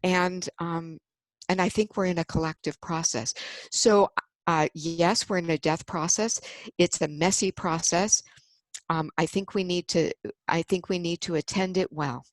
And I think we're in a collective process. So yes, we're in a death process. It's a messy process. I think we need to attend it well,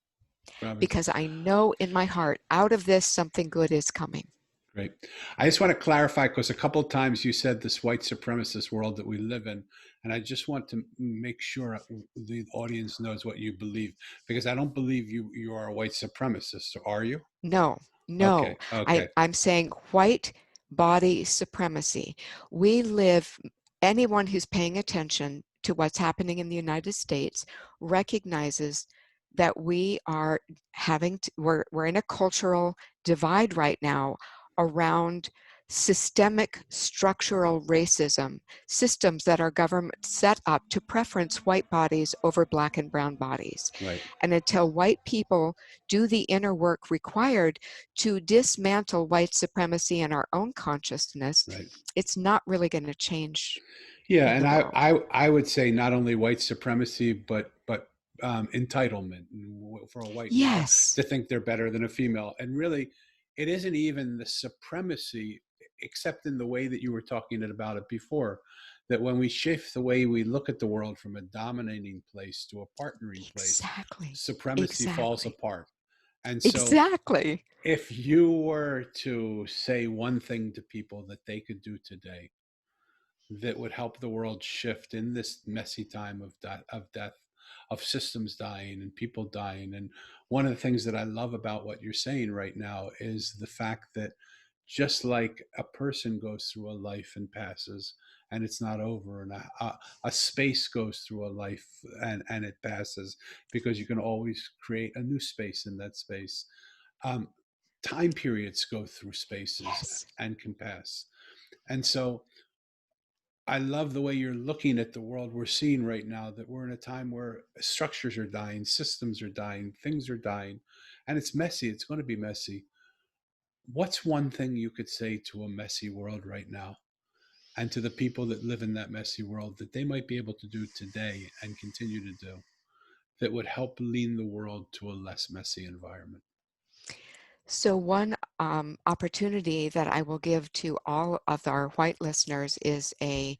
Robin. because I know in my heart, out of this, something good is coming. Great. I just want to clarify because a couple of times you said this white supremacist world that we live in, and I just want to make sure the audience knows what you believe, because I don't believe you are a white supremacist, are you? No, no. Okay, okay, I'm saying white body supremacy. We live, anyone who's paying attention to what's happening in the United States recognizes that we are we're in a cultural divide right now around systemic structural racism, systems that our government set up to preference white bodies over black and brown bodies. right, And until white people do the inner work required to dismantle white supremacy in our own consciousness, right. it's not really going to change Yeah, in and the world. I would say not only white supremacy, but entitlement for a white male Yes, to think they're better than a female, and really, it isn't even the supremacy, except in the way that you were talking about it before. That when we shift the way we look at the world from a dominating place to a partnering place, exactly, supremacy falls exactly, apart. And so, exactly. if you were to say one thing to people that they could do today that would help the world shift in this messy time of death, of systems dying and people dying. And one of the things that I love about what you're saying right now is the fact that just like a person goes through a life and passes and it's not over, and a space goes through a life and it passes, because you can always create a new space in that space. um, Time periods go through spaces Yes. and can pass. And so I love the way you're looking at the world we're seeing right now, that we're in a time where structures are dying, systems are dying, things are dying, and it's messy. It's going to be messy. What's one thing you could say to a messy world right now, and to the people that live in that messy world, that they might be able to do today and continue to do, that would help lean the world to a less messy environment? So one opportunity that I will give to all of our white listeners is a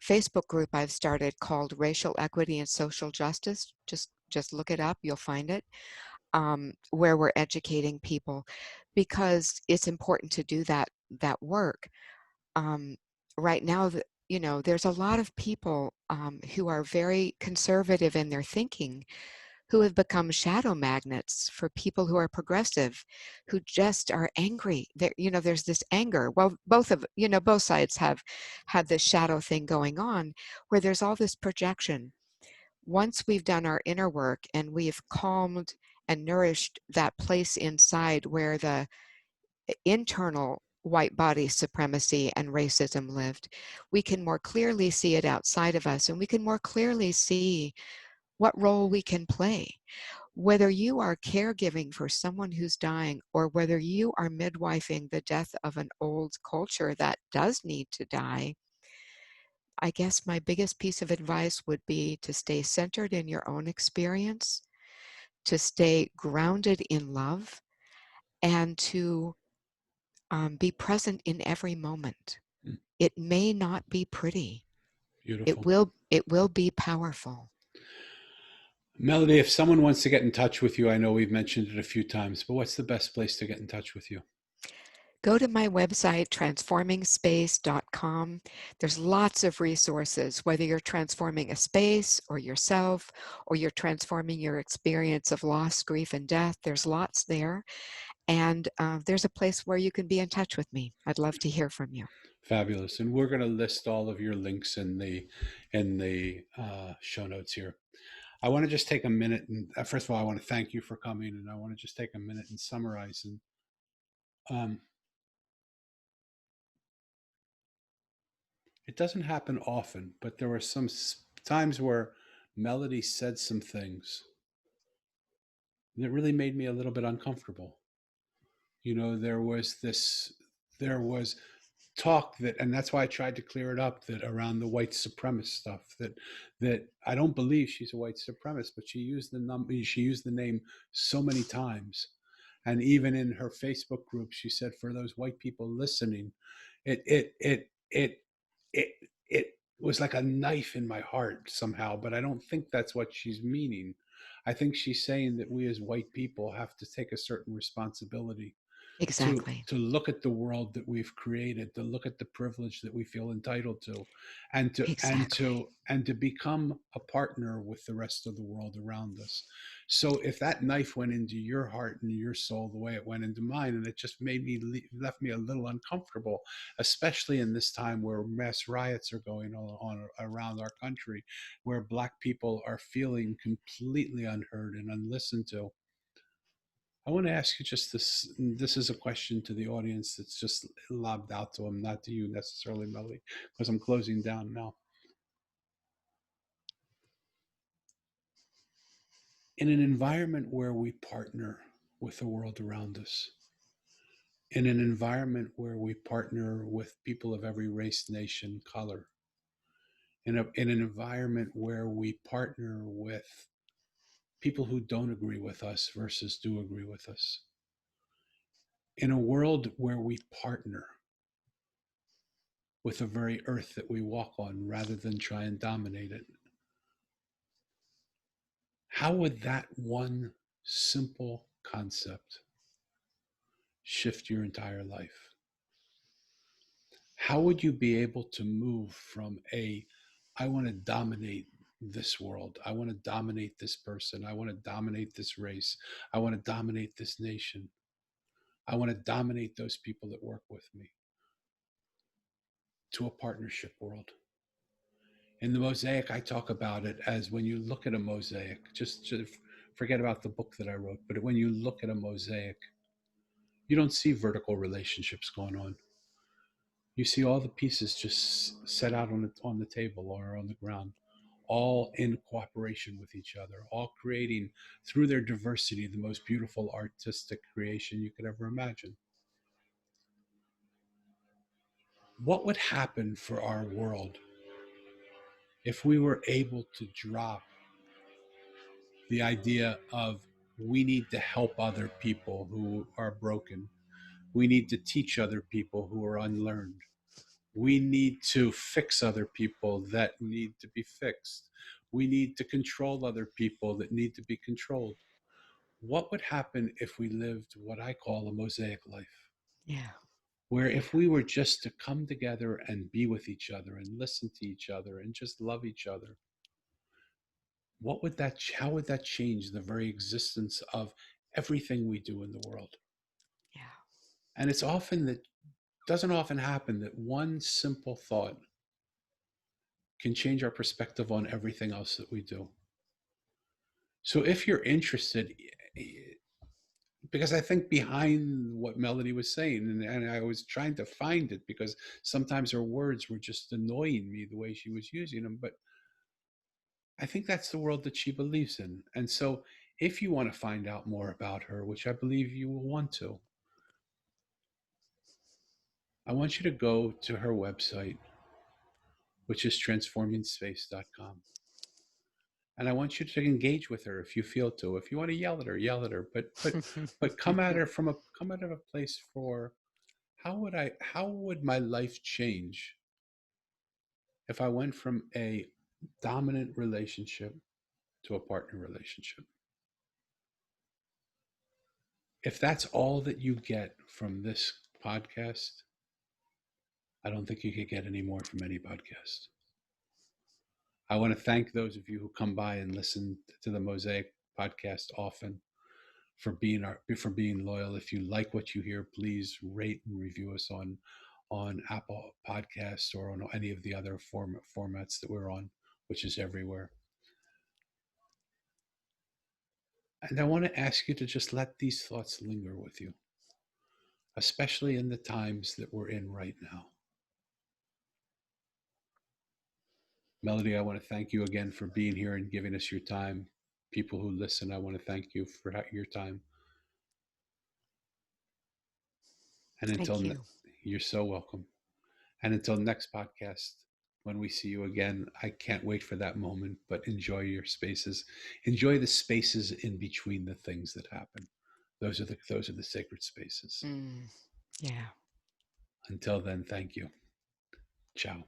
Facebook group I've started called Racial Equity and Social Justice. Just look it up, you'll find it, where we're educating people, because it's important to do that work. Um, right now, there's a lot of people who are very conservative in their thinking, who have become shadow magnets for people who are progressive, who just are angry. There's this anger. Well, both sides have this shadow thing going on, where there's all this projection. Once we've done our inner work and we've calmed and nourished that place inside where the internal white body supremacy and racism lived, we can more clearly see it outside of us, and we can more clearly see what role we can play. Whether you are caregiving for someone who's dying, or whether you are midwifing the death of an old culture that does need to die, I guess my biggest piece of advice would be to stay centered in your own experience, to stay grounded in love, and to be present in every moment. Mm, It may not be pretty. It beautiful. will it will be powerful. Melody, if someone wants to get in touch with you, I know we've mentioned it a few times, but what's the best place to get in touch with you? Go to my website, transformingspace.com. There's lots of resources, whether you're transforming a space or yourself, or you're transforming your experience of loss, grief, and death. There's lots there. And there's a place where you can be in touch with me. I'd love to hear from you. Fabulous. And we're going to list all of your links in the show notes here. I want to just take a minute and first of all, I want to thank you for coming, and I want to just take a minute and summarize. And um, it doesn't happen often, but there were some times where Melody said some things that really made me a little bit uncomfortable. You know, there was talk that, and that's why I tried to clear it up, that around the white supremacist stuff, that I don't believe she's a white supremacist, but she used the name so many times. And even in her Facebook group, she said, for those white people listening, it it it it it it was like a knife in my heart somehow, but I don't think that's what she's meaning. I think she's saying that we as white people have to take a certain responsibility Exactly. to look at the world that we've created, to look at the privilege that we feel entitled to, and Exactly. to become a partner with the rest of the world around us. So if that knife went into your heart and your soul the way it went into mine, and it just made me left me a little uncomfortable, especially in this time where mass riots are going on around our country, where Black people are feeling completely unheard and unlistened to. I want to ask you just this. This is a question to the audience that's just lobbed out to them, not to you necessarily, Melly, because I'm closing down now. In an environment where we partner with the world around us, in an environment where we partner with people of every race, nation, color, in an environment where we partner with people who don't agree with us versus do agree with us, in a world where we partner with the very earth that we walk on rather than try and dominate it. How would that one simple concept shift your entire life? How would you be able to move from I want to dominate this world, I want to dominate this person, I want to dominate this race, I want to dominate this nation, I want to dominate those people that work with me, to a partnership world? In the mosaic, I talk about it as when you look at a mosaic, just forget about the book that I wrote, but when you look at a mosaic, you don't see vertical relationships going on. You see all the pieces just set out on the table or on the ground, all in cooperation with each other, all creating through their diversity the most beautiful artistic creation you could ever imagine. What would happen for our world if we were able to drop the idea of we need to help other people who are broken? We need to teach other people who are unlearned. We need to fix other people that need to be fixed. We need to control other people that need to be controlled. What would happen if we lived what I call a mosaic life? Yeah. Where Yeah. if we were just to come together and be with each other and listen to each other and just love each other, how would that change the very existence of everything we do in the world? Yeah. And doesn't often happen that one simple thought can change our perspective on everything else that we do. So if you're interested, because I think behind what Melody was saying, and I was trying to find it because sometimes her words were just annoying me the way she was using them, but I think that's the world that she believes in. And so if you want to find out more about her, which I believe you will want to, I want you to go to her website, which is transformingspace.com. And I want you to engage with her if you feel to. If you want to yell at her, yell at her. But come at her from a place for how would my life change if I went from a dominant relationship to a partner relationship? If that's all that you get from this podcast, I don't think you could get any more from any podcast. I want to thank those of you who come by and listen to the Mosaic podcast often for being loyal. If you like what you hear, please rate and review us on Apple Podcasts or on any of the other formats that we're on, which is everywhere. And I want to ask you to just let these thoughts linger with you, especially in the times that we're in right now. Melody, I want to thank you again for being here and giving us your time. People who listen, I want to thank you for your time. And until you're so welcome. And until next podcast, when we see you again, I can't wait for that moment, but enjoy your spaces. Enjoy the spaces in between the things that happen. Those are the sacred spaces. Yeah. Until then, thank you. Ciao.